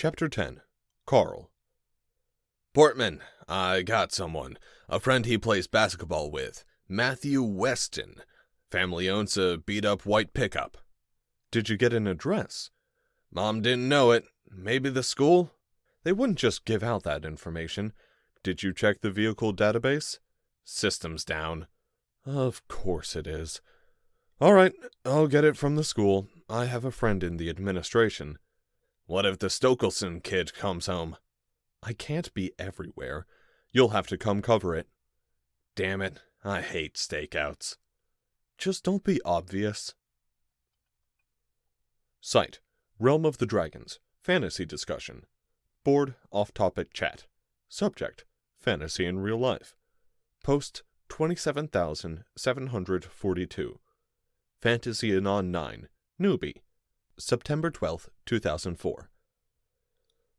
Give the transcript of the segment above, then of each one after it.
Chapter 10. Carl. Portman, I got someone. A friend he plays basketball with. Matthew Weston. Family owns a beat-up white pickup. Did you get an address? Mom didn't know it. Maybe the school? They wouldn't just give out that information. Did you check the vehicle database? System's down. Of course it is. All right, I'll get it from the school. I have a friend in the administration. What if the Stokelson kid comes home? I can't be everywhere. You'll have to come cover it. Damn it, I hate stakeouts. Just don't be obvious. Site: Realm of the Dragons. Fantasy discussion. Board off-topic chat. Subject: Fantasy in real life. Post 27,742. Fantasy Anon 9. Newbie. September 12th, 2004.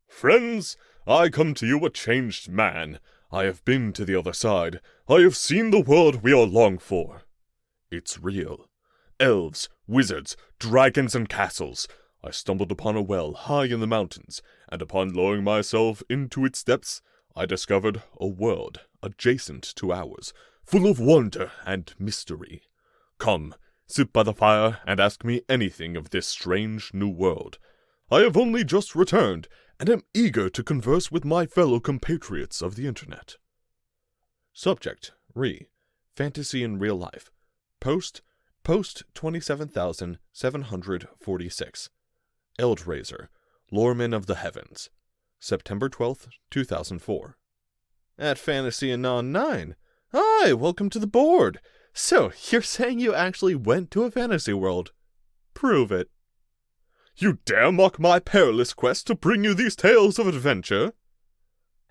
Friends, I come to you a changed man. I have been to the other side. I have seen the world we all long for. It's real. Elves, wizards, dragons, and castles. I stumbled upon a well high in the mountains, and upon lowering myself into its depths, I discovered a world adjacent to ours, full of wonder and mystery. Come, sit by the fire and ask me anything of this strange new world. I have only just returned, and am eager to converse with my fellow compatriots of the internet. Subject: Fantasy in real life. Post 27,746. Eldrazer, Loreman of the Heavens. September 12th, 2004. At Fantasy Anon 9. Hi, welcome to the board. So, you're saying you actually went to a fantasy world? Prove it. You dare mock my perilous quest to bring you these tales of adventure?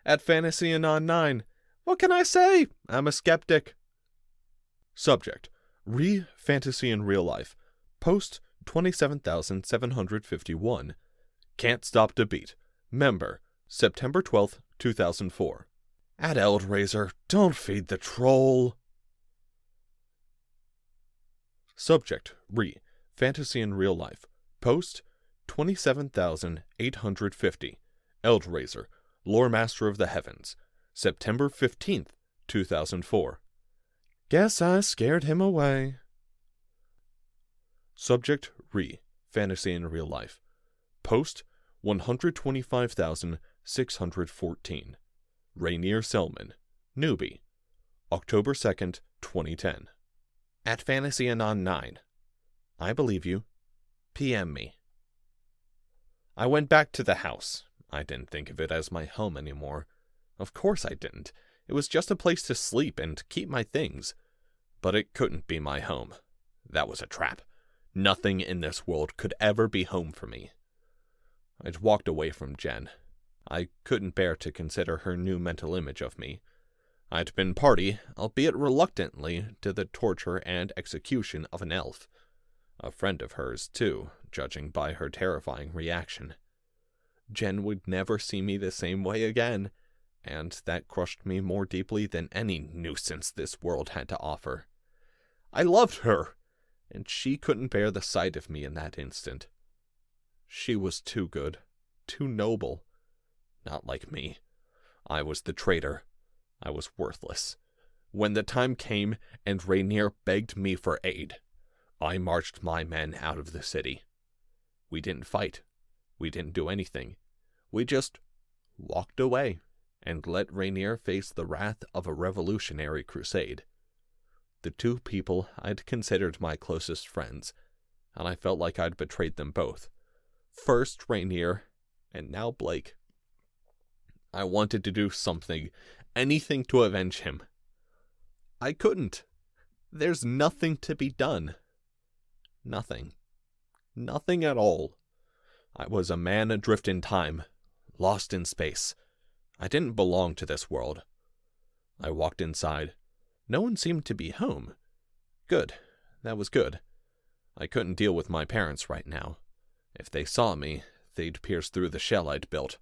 At Fantasy Anon 9. What can I say? I'm a skeptic. Subject: Fantasy in real life. Post 27,751. Can't stop to beat. Member. September 12th, 2004. At Eldrazer, don't feed the troll. Subject: Fantasy in real life. Post 27,850. Eldrazer, Lore Master of the Heavens. September 15th, 2004. Guess I scared him away. Subject: Fantasy in real life. Post 125,614. Rainier Selman. Newbie. October 2nd, 2010. At Fantasy Anon 9. I believe you. PM me. I went back to the house. I didn't think of it as my home anymore. Of course I didn't. It was just a place to sleep and keep my things. But it couldn't be my home. That was a trap. Nothing in this world could ever be home for me. I'd walked away from Jen. I couldn't bear to consider her new mental image of me. I'd been party, albeit reluctantly, to the torture and execution of an elf. A friend of hers, too, judging by her terrifying reaction. Jen would never see me the same way again, and that crushed me more deeply than any nuisance this world had to offer. I loved her, and she couldn't bear the sight of me in that instant. She was too good, too noble. Not like me. I was the traitor. I was worthless. When the time came and Rainier begged me for aid, I marched my men out of the city. We didn't fight. We didn't do anything. We just walked away and let Rainier face the wrath of a revolutionary crusade. The two people I'd considered my closest friends, and I felt like I'd betrayed them both. First Rainier, and now Blake. I wanted to do something, anything to avenge him. I couldn't. There's nothing to be done. Nothing. Nothing at all. I was a man adrift in time, lost in space. I didn't belong to this world. I walked inside. No one seemed to be home. Good. That was good. I couldn't deal with my parents right now. If they saw me, they'd pierce through the shell I'd built.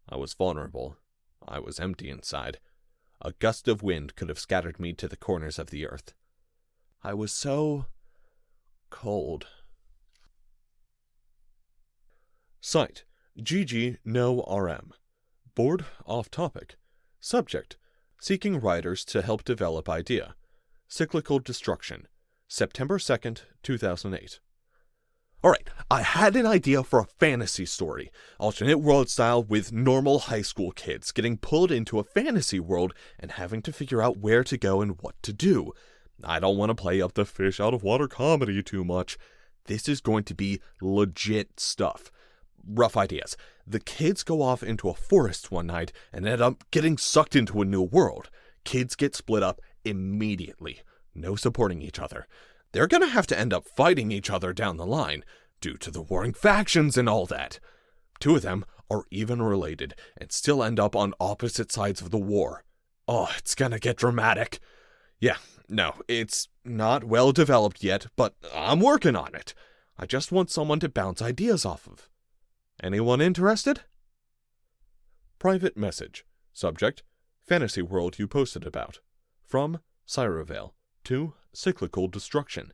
I was vulnerable. I was empty inside. A gust of wind could have scattered me to the corners of the earth. I was so cold. Site: GG No RM. Board off topic. Subject: seeking writers to help develop idea. Cyclical Destruction. September 2nd, 2008. Alright, I had an idea for a fantasy story, alternate world style with normal high school kids getting pulled into a fantasy world and having to figure out where to go and what to do. I don't want to play up the fish out of water comedy too much. This is going to be legit stuff. Rough ideas. The kids go off into a forest one night and end up getting sucked into a new world. Kids get split up immediately. No supporting each other. They're gonna have to end up fighting each other down the line, due to the warring factions and all that. Two of them are even related, and still end up on opposite sides of the war. Oh, it's gonna get dramatic. Yeah, no, it's not well developed yet, but I'm working on it. I just want someone to bounce ideas off of. Anyone interested? Private message. Subject: fantasy world you posted about. From Cyrovale to Cyclical Destruction.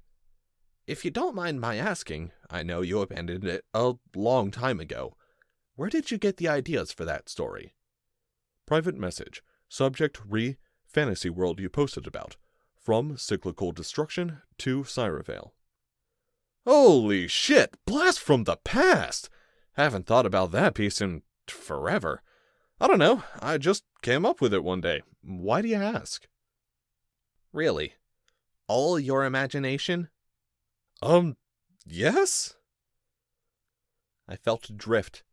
If you don't mind my asking, I know you abandoned it a long time ago. Where did you get the ideas for that story? Private message. Subject: fantasy world you posted about. From Cyclical Destruction to Cyrovale. Holy shit! Blast from the past! Haven't thought about that piece in forever. I don't know, I just came up with it one day. Why do you ask? Really? All your imagination? Yes? I felt adrift.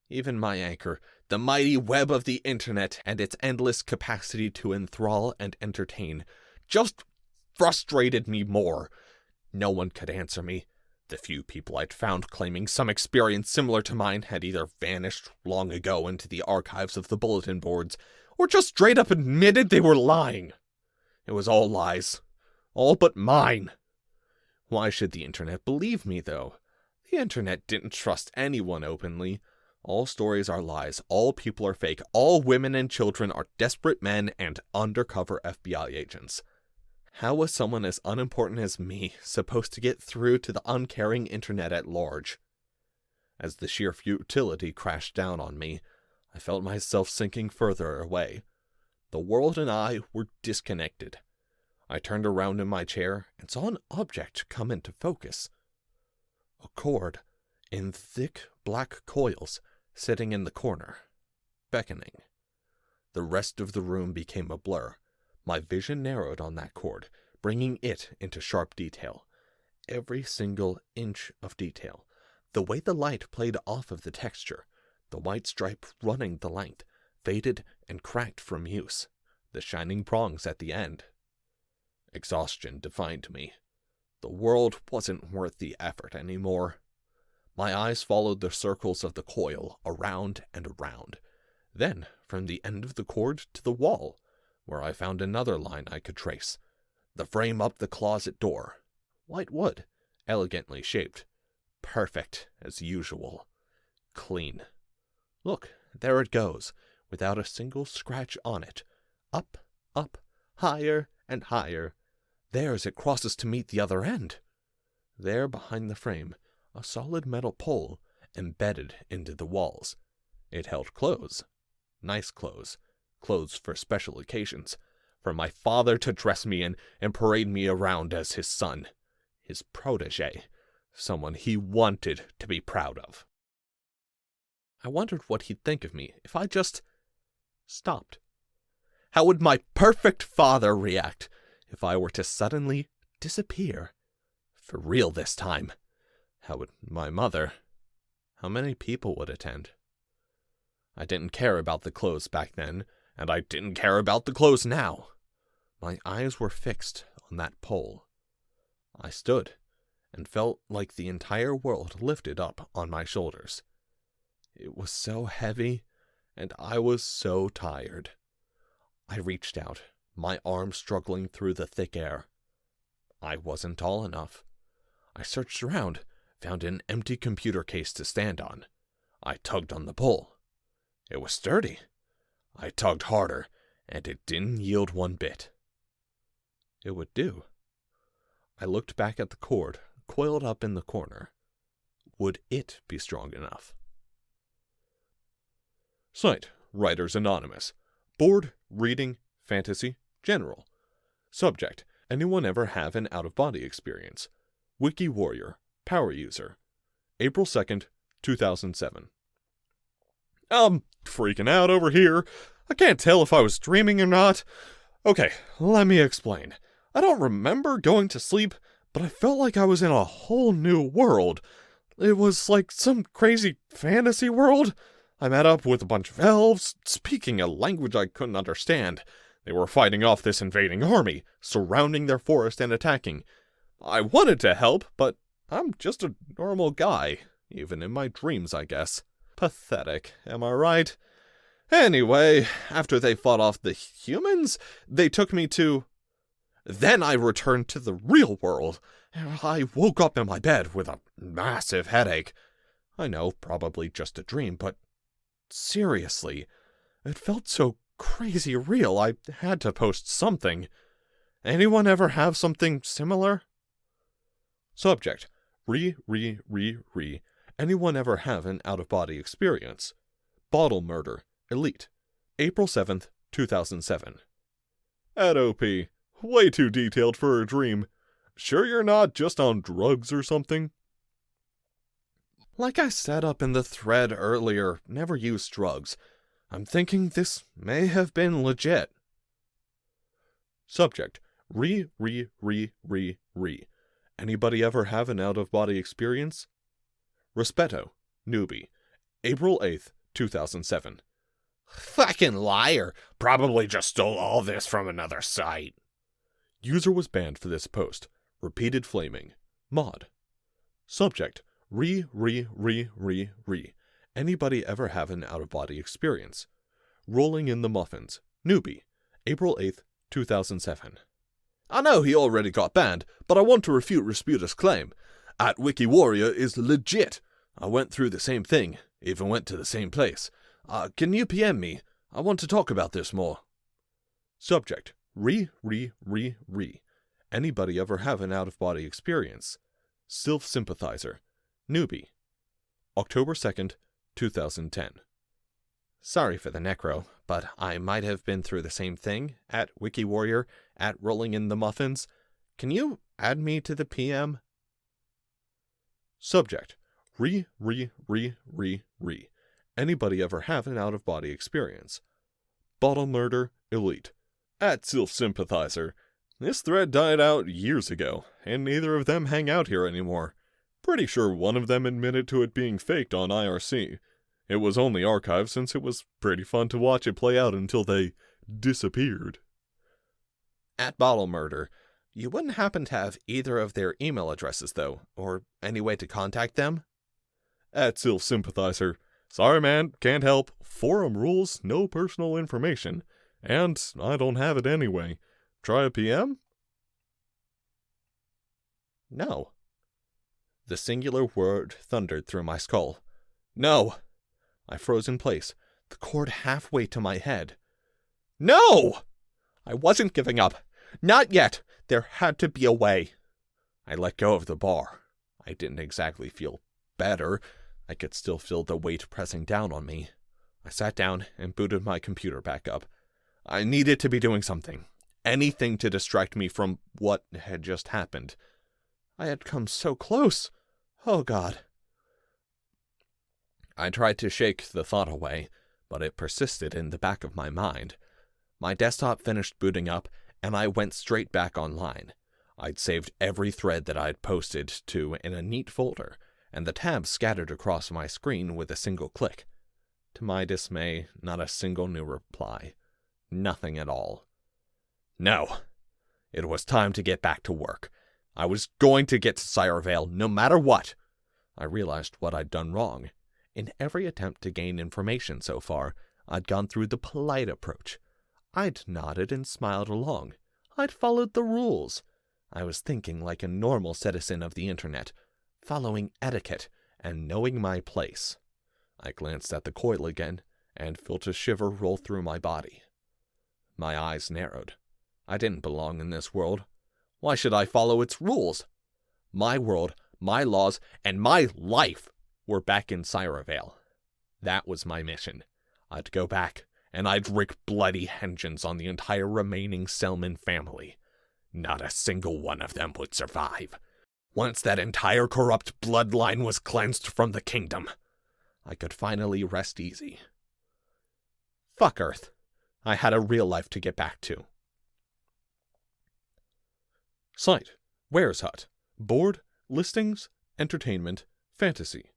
Even my anchor, the mighty web of the internet and its endless capacity to enthrall and entertain, just frustrated me more. No one could answer me. The few people I'd found claiming some experience similar to mine had either vanished long ago into the archives of the bulletin boards, or just straight up admitted they were lying. It was all lies. All but mine. Why should the internet believe me, though? The internet didn't trust anyone openly. All stories are lies. All people are fake. All women and children are desperate men and undercover FBI agents. How was someone as unimportant as me supposed to get through to the uncaring internet at large? As the sheer futility crashed down on me, I felt myself sinking further away. The world and I were disconnected. I turned around in my chair and saw an object come into focus. A cord, in thick black coils, sitting in the corner, beckoning. The rest of the room became a blur. My vision narrowed on that cord, bringing it into sharp detail. Every single inch of detail. The way the light played off of the texture, the white stripe running the length, faded and cracked from use, the shining prongs at the end. Exhaustion defined me. The world wasn't worth the effort anymore. My eyes followed the circles of the coil around and around. Then, from the end of the cord to the wall, where I found another line I could trace. The frame up the closet door. White wood, elegantly shaped. Perfect, as usual. Clean. Look, there it goes, without a single scratch on it. Up, up, higher and higher. There as it crosses to meet the other end. There behind the frame, a solid metal pole embedded into the walls. It held clothes. Nice clothes. Clothes for special occasions. For my father to dress me in and parade me around as his son. His protege. Someone he wanted to be proud of. I wondered what he'd think of me if I just stopped. How would my perfect father react if I were to suddenly disappear? For real this time. How would my mother? How many people would attend? I didn't care about the clothes back then, and I didn't care about the clothes now. My eyes were fixed on that pole. I stood and felt like the entire world lifted up on my shoulders. It was so heavy, and I was so tired. I reached out, my arms struggling through the thick air. I wasn't tall enough. I searched around, found an empty computer case to stand on. I tugged on the pole. It was sturdy. I tugged harder, and it didn't yield one bit. It would do. I looked back at the cord, coiled up in the corner. Would it be strong enough? Site, Writers Anonymous. Bored, reading, fantasy, general. Subject, anyone ever have an out-of-body experience? Wiki Warrior, power user. April 2nd, 2007. I'm freaking out over here. I can't tell if I was dreaming or not. Okay, let me explain. I don't remember going to sleep, but I felt like I was in a whole new world. It was like some crazy fantasy world. I met up with a bunch of elves, speaking a language I couldn't understand. They were fighting off this invading army, surrounding their forest and attacking. I wanted to help, but I'm just a normal guy, even in my dreams, I guess. Pathetic, am I right? Anyway, after they fought off the humans, they took me to... Then I returned to the real world. I woke up in my bed with a massive headache. I know, probably just a dream, but seriously, it felt so crazy real I had to post something. Anyone ever have something similar? Subject, Anyone ever have an out-of-body experience? Bottle Murder, Elite. April 7th, 2007. At OP, way too detailed for a dream. Sure you're not just on drugs or something? Like I said up in the thread earlier, never use drugs. I'm thinking this may have been legit. Subject, Anybody ever have an out-of-body experience? Respeto, Newbie. April 8th, 2007. Fucking liar. Probably just stole all this from another site. User was banned for this post. Repeated flaming. Mod. Subject, Anybody ever have an out-of-body experience? Rolling in the Muffins, Newbie. April 8th, 2007. I know he already got banned, but I want to refute Resputa's claim. At Wiki Warrior is legit. I went through the same thing, even went to the same place. Can you PM me? I want to talk about this more. Subject, Anybody ever have an out-of-body experience? Sylph Sympathizer, Newbie. October 2nd, 2010. Sorry for the necro, but I might have been through the same thing at Wiki Warrior, at Rolling in the Muffins. Can you add me to the PM? Subject, Anybody ever have an out-of-body experience? Bottle Murder, Elite. At Sylph Sympathizer. This thread died out years ago, and neither of them hang out here anymore. Pretty sure one of them admitted to it being faked on IRC. It was only archived since it was pretty fun to watch it play out until they disappeared. At Bottle Murder, you wouldn't happen to have either of their email addresses, though, or any way to contact them? At Sylph Sympathizer, sorry man, can't help. Forum rules, no personal information. And I don't have it anyway. Try a PM? No. The singular word thundered through my skull. No! I froze in place, the cord halfway to my head. No! I wasn't giving up. Not yet. There had to be a way. I let go of the bar. I didn't exactly feel better. I could still feel the weight pressing down on me. I sat down and booted my computer back up. I needed to be doing something. Anything to distract me from what had just happened. I had come so close. Oh, God. I tried to shake the thought away, but it persisted in the back of my mind. My desktop finished booting up, and I went straight back online. I'd saved every thread that I'd posted to in a neat folder, and the tabs scattered across my screen with a single click. To my dismay, not a single new reply. Nothing at all. No. It was time to get back to work. I was going to get to Sirevale no matter what. I realized what I'd done wrong. In every attempt to gain information so far, I'd gone through the polite approach. I'd nodded and smiled along. I'd followed the rules. I was thinking like a normal citizen of the internet, following etiquette and knowing my place. I glanced at the coil again and felt a shiver roll through my body. My eyes narrowed. I didn't belong in this world. Why should I follow its rules? My world, my laws, and my life were back in Sirevale. That was my mission. I'd go back, and I'd wreak bloody vengeance on the entire remaining Selman family. Not a single one of them would survive. Once that entire corrupt bloodline was cleansed from the kingdom, I could finally rest easy. Fuck Earth. I had a real life to get back to. Site: Where's Hut. Board: Listings, Entertainment, Fantasy.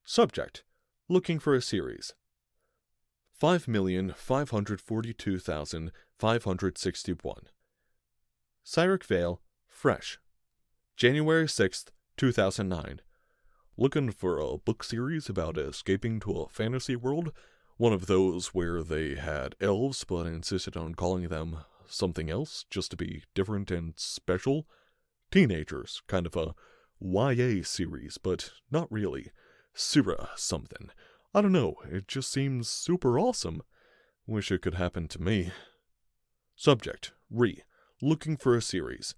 Subject: Looking for a series. 5,542,561. Cyric Vale, Fresh. January 6th, 2009. Looking for a book series about escaping to a fantasy world? One of those where they had elves but insisted on calling them something else just to be different and special? Teenagers, kind of a YA series, but not really. Syrah something. I don't know, it just seems super awesome. Wish it could happen to me. Subject: Looking for a series.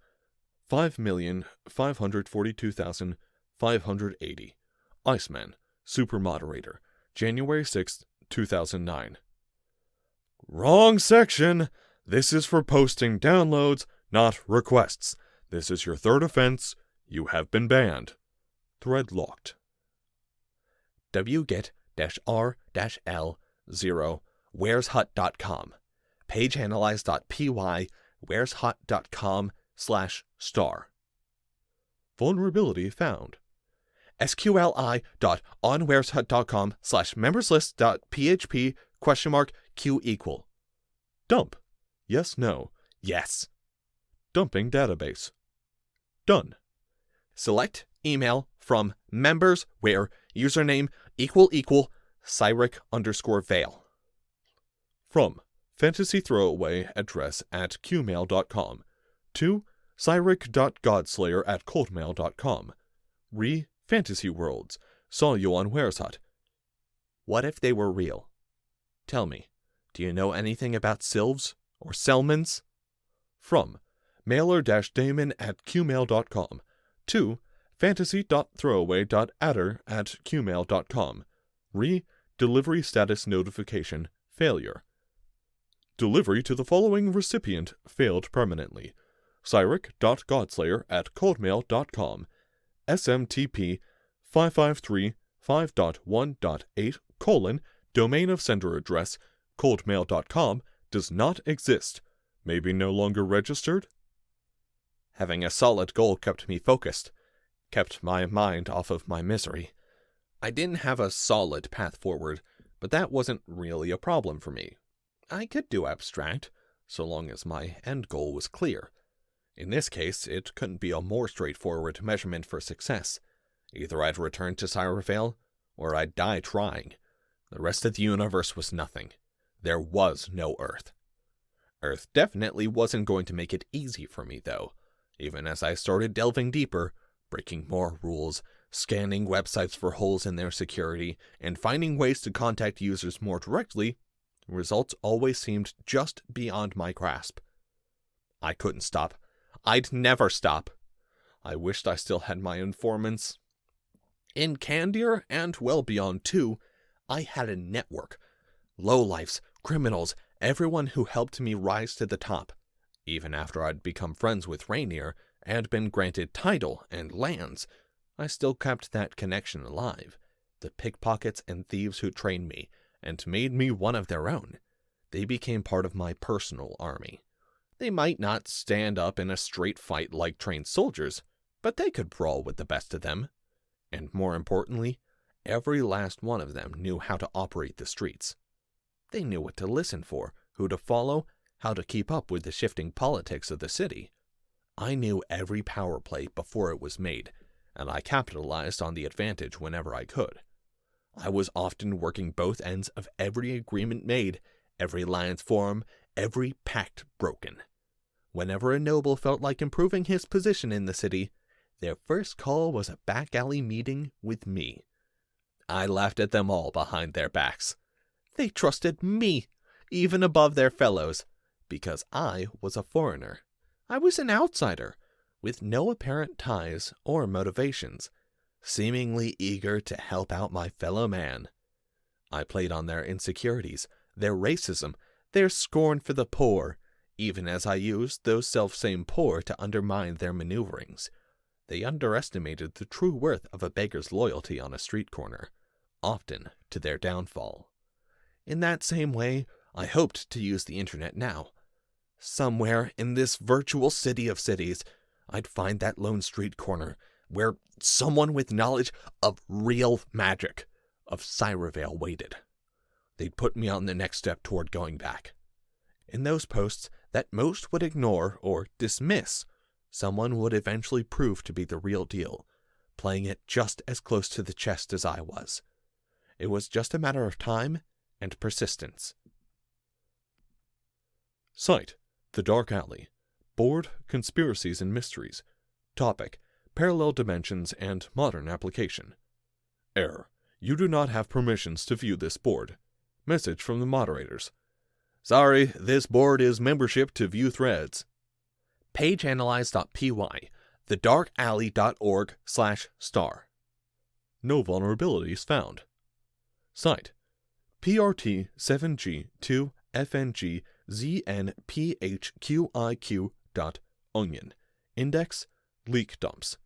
5,542,580. Iceman, Super Moderator. January 6th, 2009. Wrong section! This is for posting downloads, not requests. This is your third offense. You have been banned. Thread locked. wget-r-l0 whereshut.com. pageanalyze.py whereshut.com/star. Vulnerability found. sqli.onwhereshut.com/memberslist.php !q equal. Dump. Yes, no. Yes. Dumping database. Done. Select email from members where username =Cyric_Vale. From fantasy throwaway address at qmail.com to cyric.godslayer@coldmail.com. Fantasy Worlds. Saw you on Where's Hut. What if they were real? Tell me, do you know anything about Sylves or Selmans? From mailer-damon@qmail.com to fantasy.throwaway.adder@qmail.com. Delivery status notification failure. Delivery to the following recipient failed permanently. Cyric.godslayer@coldmail.com. SMTP 5535.1.8 : domain of sender address coldmail.com does not exist. May be no longer registered. Having a solid goal kept me focused, kept my mind off of my misery. I didn't have a solid path forward, but that wasn't really a problem for me. I could do abstract, so long as my end goal was clear. In this case, it couldn't be a more straightforward measurement for success. Either I'd return to Cyric Vale, or I'd die trying. The rest of the universe was nothing. There was no Earth. Earth definitely wasn't going to make it easy for me, though. Even as I started delving deeper, breaking more rules, scanning websites for holes in their security, and finding ways to contact users more directly, results always seemed just beyond my grasp. I couldn't stop. I'd never stop. I wished I still had my informants. In Candir, and well beyond too, I had a network. Lowlifes, criminals, everyone who helped me rise to the top. Even after I'd become friends with Rainier and been granted title and lands, I still kept that connection alive. The pickpockets and thieves who trained me and made me one of their own. They became part of my personal army. They might not stand up in a straight fight like trained soldiers, but they could brawl with the best of them. And more importantly, every last one of them knew how to operate the streets. They knew what to listen for, who to follow, how to keep up with the shifting politics of the city. I knew every power play before it was made, and I capitalized on the advantage whenever I could. I was often working both ends of every agreement made, every alliance formed, every pact broken. Whenever a noble felt like improving his position in the city, their first call was a back alley meeting with me. I laughed at them all behind their backs. They trusted me, even above their fellows, because I was a foreigner. I was an outsider, with no apparent ties or motivations, seemingly eager to help out my fellow man. I played on their insecurities, their racism, their scorn for the poor, even as I used those self-same poor to undermine their maneuverings. They underestimated the true worth of a beggar's loyalty on a street corner, often to their downfall. In that same way, I hoped to use the internet now. Somewhere in this virtual city of cities, I'd find that lone street corner where someone with knowledge of real magic, of Cyravale, waited. They'd put me on the next step toward going back. In those posts that most would ignore or dismiss, someone would eventually prove to be the real deal, playing it just as close to the chest as I was. It was just a matter of time and persistence. Site: The Dark Alley. Board: Conspiracies and Mysteries. Topic: Parallel Dimensions and Modern Application. Error: You do not have permissions to view this board. Message from the moderators. Sorry, this board is membership to view threads. PageAnalyze.py, thedarkalley.org/star. No vulnerabilities found. Site: PRT7G2FNGZNPHQIQ.onion. Index: leak dumps.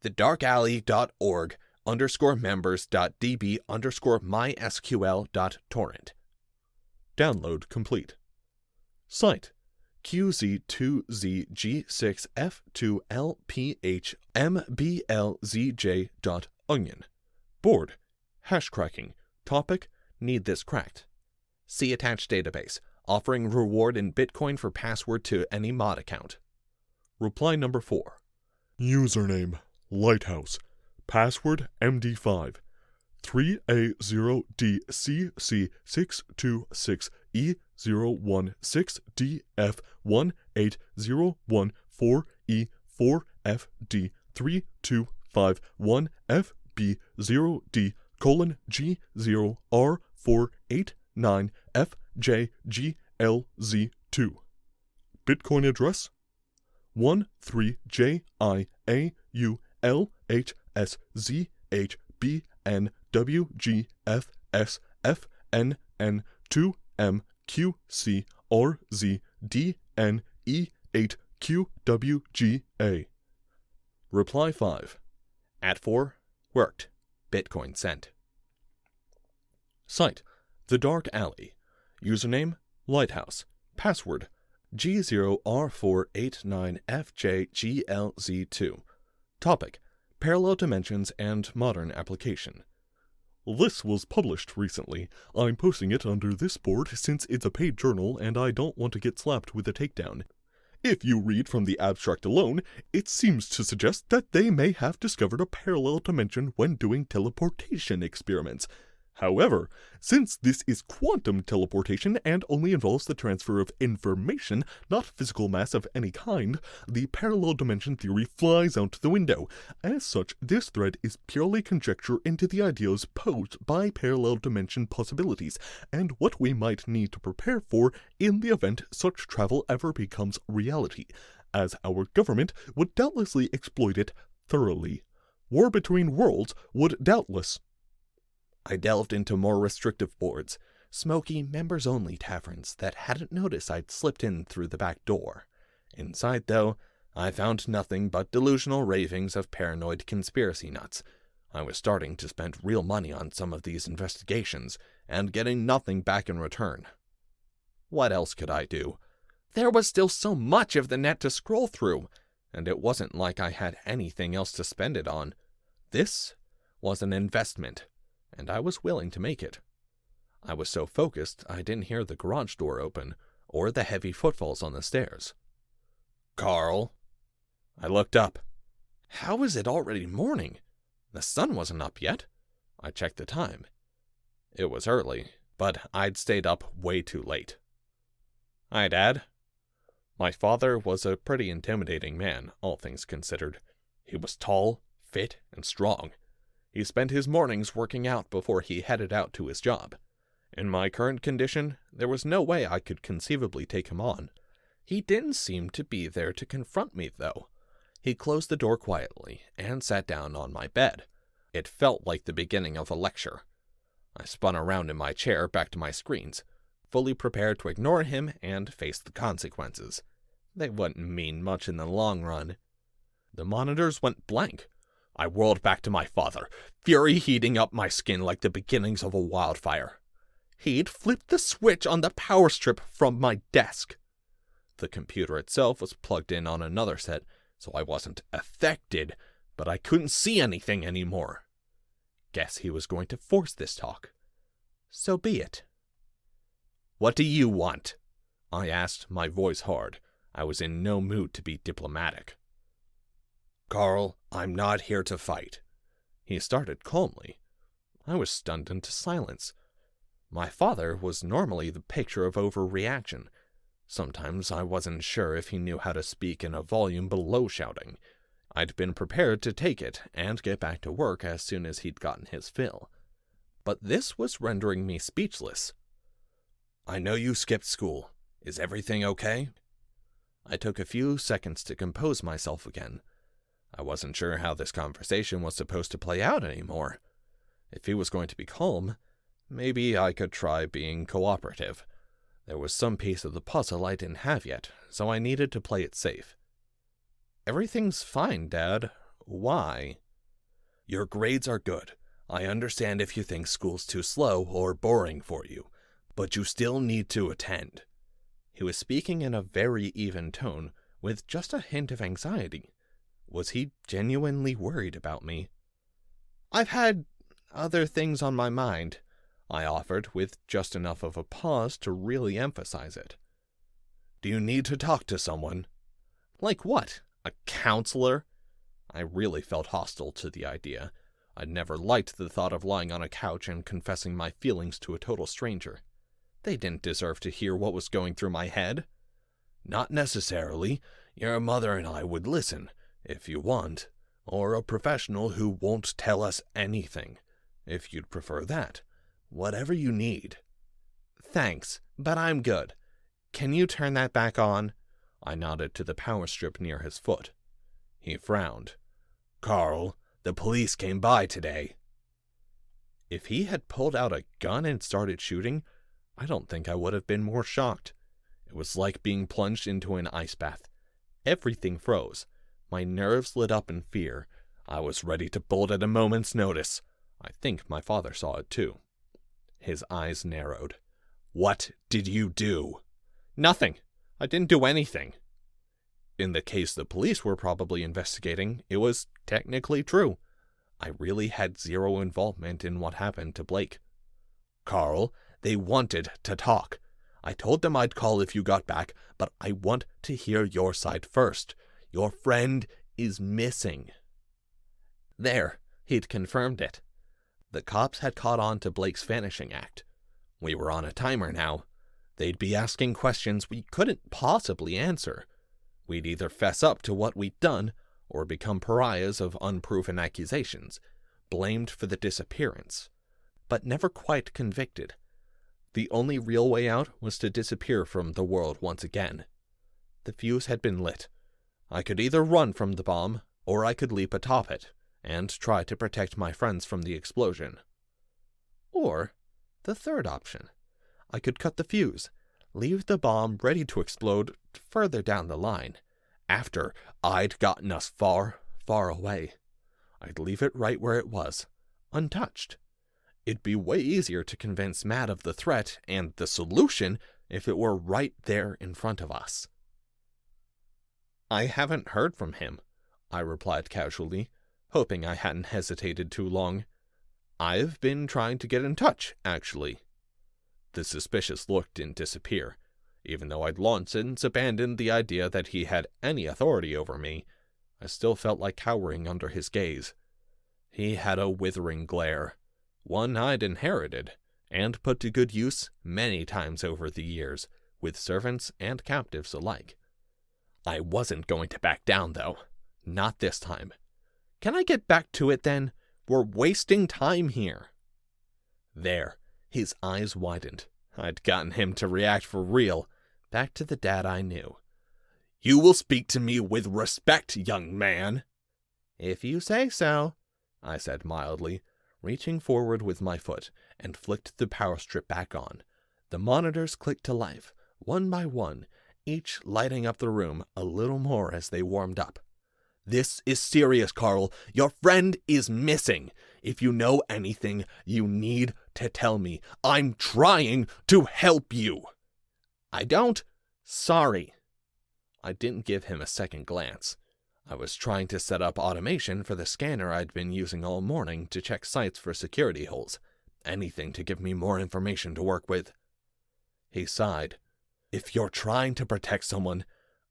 thedarkalley.org_members.db_mysql.torrent. Download complete. Site: QZ2ZG6F2LPHMBLZJ.onion. Board: hash cracking. Topic: need this cracked. See attached database, offering reward in Bitcoin for password to any mod account. Reply number 4. Username: Lighthouse. Password: MD5. 3A0D626E0163F D3251FB0D:G0R489FJGLZ2. Bitcoin address: 13JIAULHSZHBNWGFSFN2MQCRZDNE8QWGA. Reply 5. At 4. Worked. Bitcoin sent. Site: The Dark Alley. Username: Lighthouse. Password: G0R489FJGLZ2. Topic: Parallel Dimensions and Modern Application. This was published recently. I'm posting it under this board since it's a paid journal and I don't want to get slapped with a takedown. If you read from the abstract alone, it seems to suggest that they may have discovered a parallel dimension when doing teleportation experiments. However, since this is quantum teleportation and only involves the transfer of information, not physical mass of any kind, the parallel dimension theory flies out the window. As such, this thread is purely conjecture into the ideas posed by parallel dimension possibilities, and what we might need to prepare for in the event such travel ever becomes reality, as our government would doubtlessly exploit it thoroughly. War between worlds would doubtless. I delved into more restrictive boards, smoky members-only taverns that hadn't noticed I'd slipped in through the back door. Inside, though, I found nothing but delusional ravings of paranoid conspiracy nuts. I was starting to spend real money on some of these investigations, and getting nothing back in return. What else could I do? There was still so much of the net to scroll through, and it wasn't like I had anything else to spend it on. This was an investment, and I was willing to make it. I was so focused I didn't hear the garage door open, or the heavy footfalls on the stairs. Carl. I looked up. How is it already morning? The sun wasn't up yet. I checked the time. It was early, but I'd stayed up way too late. Hi, Dad. My father was a pretty intimidating man, all things considered. He was tall, fit, and strong. He spent his mornings working out before he headed out to his job. In my current condition, there was no way I could conceivably take him on. He didn't seem to be there to confront me, though. He closed the door quietly and sat down on my bed. It felt like the beginning of a lecture. I spun around in my chair back to my screens, fully prepared to ignore him and face the consequences. They wouldn't mean much in the long run. The monitors went blank. I whirled back to my father, fury heating up my skin like the beginnings of a wildfire. He'd flipped the switch on the power strip from my desk. The computer itself was plugged in on another set, so I wasn't affected, but I couldn't see anything anymore. Guess he was going to force this talk. So be it. "What do you want?" I asked, my voice hard. I was in no mood to be diplomatic. "Carl, I'm not here to fight." He started calmly. I was stunned into silence. My father was normally the picture of overreaction. Sometimes I wasn't sure if he knew how to speak in a volume below shouting. I'd been prepared to take it and get back to work as soon as he'd gotten his fill. But this was rendering me speechless. "I know you skipped school. Is everything okay?" I took a few seconds to compose myself again. I wasn't sure how this conversation was supposed to play out anymore. If he was going to be calm, maybe I could try being cooperative. There was some piece of the puzzle I didn't have yet, so I needed to play it safe. "Everything's fine, Dad. Why?" "Your grades are good. I understand if you think school's too slow or boring for you, but you still need to attend." He was speaking in a very even tone, with just a hint of anxiety. Was he genuinely worried about me? "I've had other things on my mind," I offered, with just enough of a pause to really emphasize it. "Do you need to talk to someone?" "Like what? A counselor?" I really felt hostile to the idea. I'd never liked the thought of lying on a couch and confessing my feelings to a total stranger. They didn't deserve to hear what was going through my head. "Not necessarily. Your mother and I would listen, if you want, or a professional who won't tell us anything, if you'd prefer that. Whatever you need." "Thanks, but I'm good. Can you turn that back on?" I nodded to the power strip near his foot. He frowned. "Carl, the police came by today." If he had pulled out a gun and started shooting, I don't think I would have been more shocked. It was like being plunged into an ice bath. Everything froze. My nerves lit up in fear. I was ready to bolt at a moment's notice. I think my father saw it too. His eyes narrowed. "What did you do?" "Nothing. I didn't do anything." In the case the police were probably investigating, it was technically true. I really had zero involvement in what happened to Blake. "Carl, they wanted to talk. I told them I'd call if you got back, but I want to hear your side first. Your friend is missing." There, he'd confirmed it. The cops had caught on to Blake's vanishing act. We were on a timer now. They'd be asking questions we couldn't possibly answer. We'd either fess up to what we'd done, or become pariahs of unproven accusations, blamed for the disappearance, but never quite convicted. The only real way out was to disappear from the world once again. The fuse had been lit. I could either run from the bomb, or I could leap atop it, and try to protect my friends from the explosion. Or, the third option, I could cut the fuse, leave the bomb ready to explode further down the line, after I'd gotten us far, far away. I'd leave it right where it was, untouched. It'd be way easier to convince Matt of the threat and the solution if it were right there in front of us. "I haven't heard from him," I replied casually, hoping I hadn't hesitated too long. "I've been trying to get in touch, actually." The suspicious look didn't disappear. Even though I'd long since abandoned the idea that he had any authority over me, I still felt like cowering under his gaze. He had a withering glare, one I'd inherited, and put to good use many times over the years, with servants and captives alike. I wasn't going to back down, though. Not this time. "Can I get back to it, then? We're wasting time here." There, his eyes widened. I'd gotten him to react for real, back to the dad I knew. "You will speak to me with respect, young man." "If you say so," I said mildly, reaching forward with my foot, and flicked the power strip back on. The monitors clicked to life, one by one, each lighting up the room a little more as they warmed up. "This is serious, Carl. Your friend is missing. If you know anything, you need to tell me. I'm trying to help you." "I don't. Sorry." I didn't give him a second glance. I was trying to set up automation for the scanner I'd been using all morning to check sites for security holes. Anything to give me more information to work with. He sighed. "If you're trying to protect someone,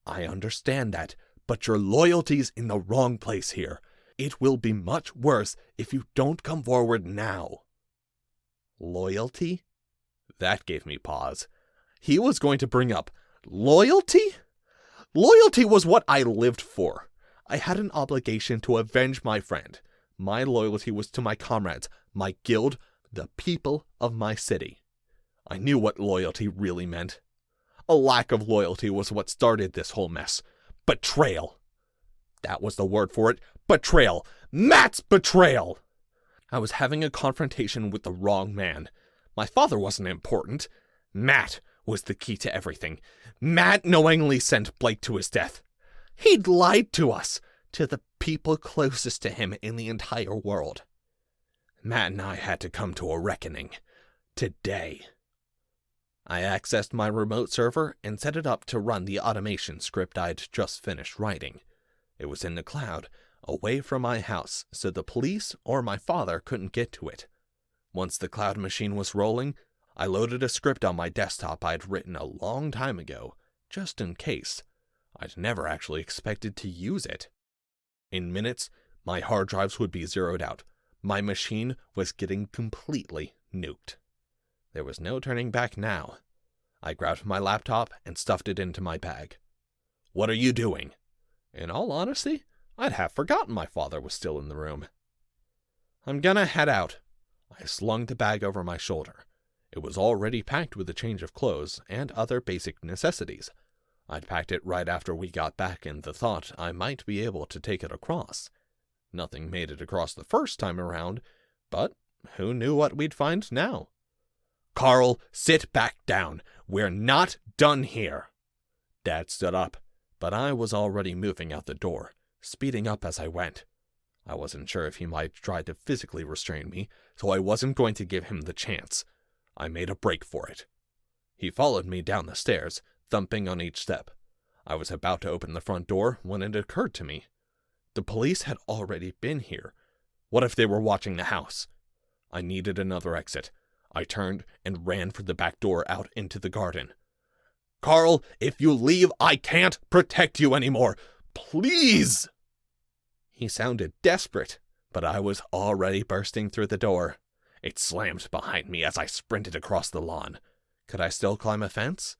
I understand that, but your loyalty's in the wrong place here. It will be much worse if you don't come forward now." Loyalty? That gave me pause. He was going to bring up loyalty? Loyalty was what I lived for. I had an obligation to avenge my friend. My loyalty was to my comrades, my guild, the people of my city. I knew what loyalty really meant. A lack of loyalty was what started this whole mess. Betrayal. That was the word for it. Betrayal. Matt's betrayal. I was having a confrontation with the wrong man. My father wasn't important. Matt was the key to everything. Matt knowingly sent Blake to his death. He'd lied to us, to the people closest to him in the entire world. Matt and I had to come to a reckoning. Today. I accessed my remote server and set it up to run the automation script I'd just finished writing. It was in the cloud, away from my house, so the police or my father couldn't get to it. Once the cloud machine was rolling, I loaded a script on my desktop I'd written a long time ago, just in case. I'd never actually expected to use it. In minutes, my hard drives would be zeroed out. My machine was getting completely nuked. There was no turning back now. I grabbed my laptop and stuffed it into my bag. "What are you doing?" In all honesty, I'd half forgotten my father was still in the room. "I'm gonna head out." I slung the bag over my shoulder. It was already packed with a change of clothes and other basic necessities. I'd packed it right after we got back in the thought I might be able to take it across. Nothing made it across the first time around, but who knew what we'd find now? "Carl, sit back down. We're not done here." Dad stood up, but I was already moving out the door, speeding up as I went. I wasn't sure if he might try to physically restrain me, so I wasn't going to give him the chance. I made a break for it. He followed me down the stairs, thumping on each step. I was about to open the front door when it occurred to me. The police had already been here. What if they were watching the house? I needed another exit. I turned and ran for the back door out into the garden. "Carl, if you leave, I can't protect you anymore. Please!" He sounded desperate, but I was already bursting through the door. It slammed behind me as I sprinted across the lawn. Could I still climb a fence?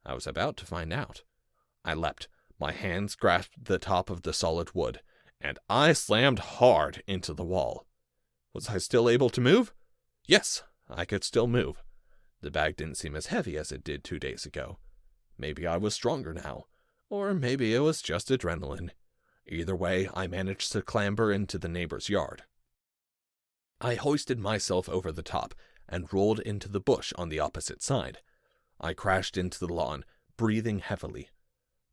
I was about to find out. I leapt. My hands grasped the top of the solid wood, and I slammed hard into the wall. Was I still able to move? Yes, I could still move. The bag didn't seem as heavy as it did 2 days ago. Maybe I was stronger now, or maybe it was just adrenaline. Either way, I managed to clamber into the neighbor's yard. I hoisted myself over the top and rolled into the bush on the opposite side. I crashed into the lawn, breathing heavily.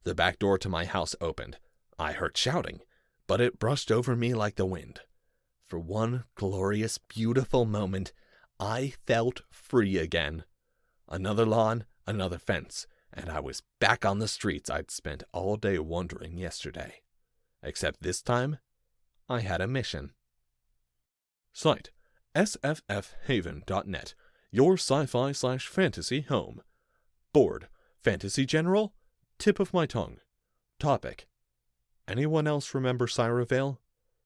The back door to my house opened. I heard shouting, but it brushed over me like the wind. For one glorious, beautiful moment, I felt free again. Another lawn, another fence, and I was back on the streets I'd spent all day wandering yesterday. Except this time, I had a mission. Site: sffhaven.net, your sci-fi/fantasy home. Board: Fantasy General? Tip of my tongue. Topic: Anyone else remember Cyrovale?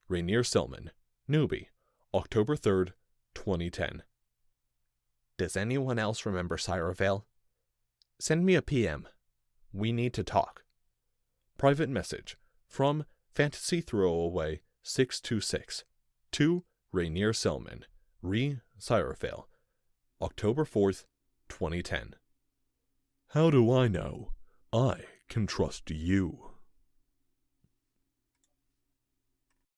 Rainier Selman, Newbie, October 3rd, 2010. Does anyone else remember Cyrovale? Send me a PM. We need to talk. Private message from Fantasy Throwaway 626 to Rainier Selman, Cyrovale, October 4th, 2010. How do I know? I can trust you.